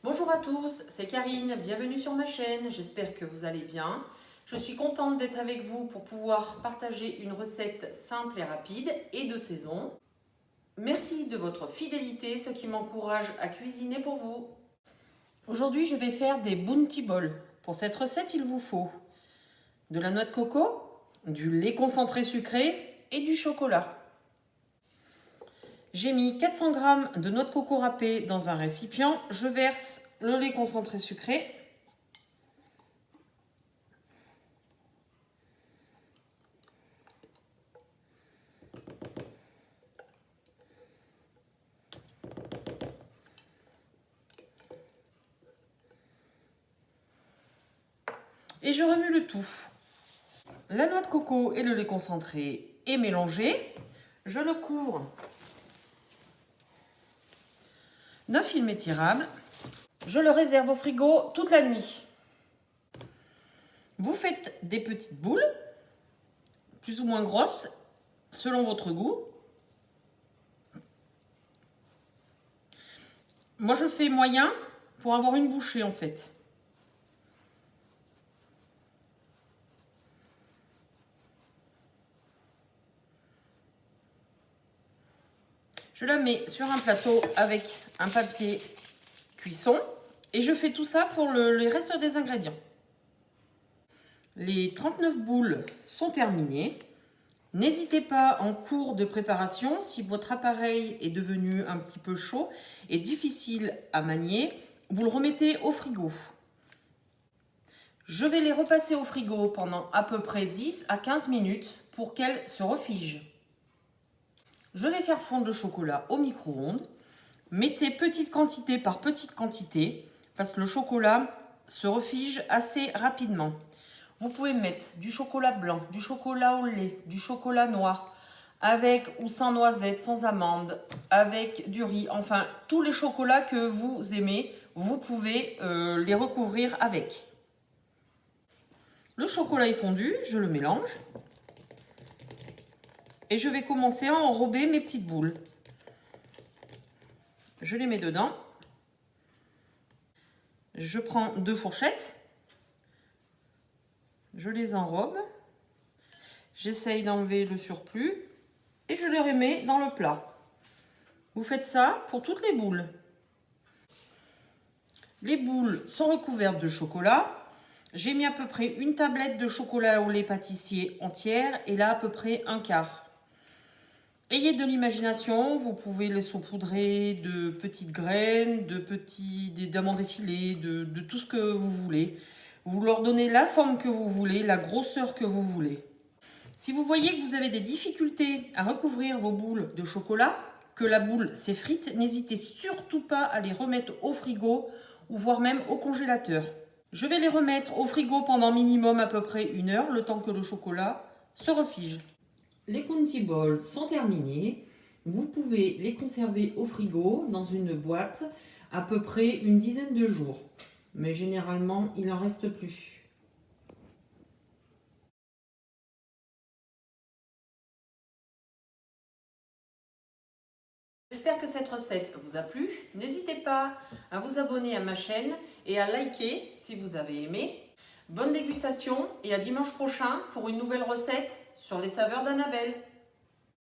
Bonjour à tous, c'est Karine, bienvenue sur ma chaîne, j'espère que vous allez bien. Je suis contente d'être avec vous pour pouvoir partager une recette simple et rapide et de saison. Merci de votre fidélité, ce qui m'encourage à cuisiner pour vous. Aujourd'hui, je vais faire des bounty balls. Pour cette recette, il vous faut de la noix de coco, du lait concentré sucré et du chocolat. J'ai mis 400 g de noix de coco râpée dans un récipient. Je verse le lait concentré sucré. Et je remue le tout. La noix de coco et le lait concentré est mélangé. Je le couvre d'un film étirable. Je le réserve au frigo toute la nuit. Vous faites des petites boules, plus ou moins grosses, selon votre goût. Moi, je fais moyen pour avoir une bouchée en fait. Je la mets sur un plateau avec un papier cuisson et je fais tout ça pour les restes des ingrédients. Les 39 boules sont terminées. N'hésitez pas en cours de préparation, si votre appareil est devenu un petit peu chaud et difficile à manier, vous le remettez au frigo. Je vais les repasser au frigo pendant à peu près 10 à 15 minutes pour qu'elles se refigent. Je vais faire fondre le chocolat au micro-ondes. Mettez petite quantité par petite quantité parce que le chocolat se refige assez rapidement. Vous pouvez mettre du chocolat blanc, du chocolat au lait, du chocolat noir, avec ou sans noisettes, sans amandes, avec du riz. Enfin, tous les chocolats que vous aimez, vous pouvez les recouvrir avec. Le chocolat est fondu, je le mélange. Et je vais commencer à enrober mes petites boules. Je les mets dedans. Je prends 2 fourchettes. Je les enrobe. J'essaye d'enlever le surplus. Et je les remets dans le plat. Vous faites ça pour toutes les boules. Les boules sont recouvertes de chocolat. J'ai mis à peu près une tablette de chocolat au lait pâtissier entière. Et là, à peu près un quart. Ayez de l'imagination, vous pouvez les saupoudrer de petites graines, d'amandes effilées, de tout ce que vous voulez. Vous leur donnez la forme que vous voulez, la grosseur que vous voulez. Si vous voyez que vous avez des difficultés à recouvrir vos boules de chocolat, que la boule s'effrite, n'hésitez surtout pas à les remettre au frigo ou voire même au congélateur. Je vais les remettre au frigo pendant minimum à peu près 1 heure, le temps que le chocolat se refige. Les bounty balls sont terminés. Vous pouvez les conserver au frigo dans une boîte à peu près une dizaine de jours. Mais généralement, il n'en reste plus. J'espère que cette recette vous a plu. N'hésitez pas à vous abonner à ma chaîne et à liker si vous avez aimé. Bonne dégustation et à dimanche prochain pour une nouvelle recette sur les saveurs d'Annabelle.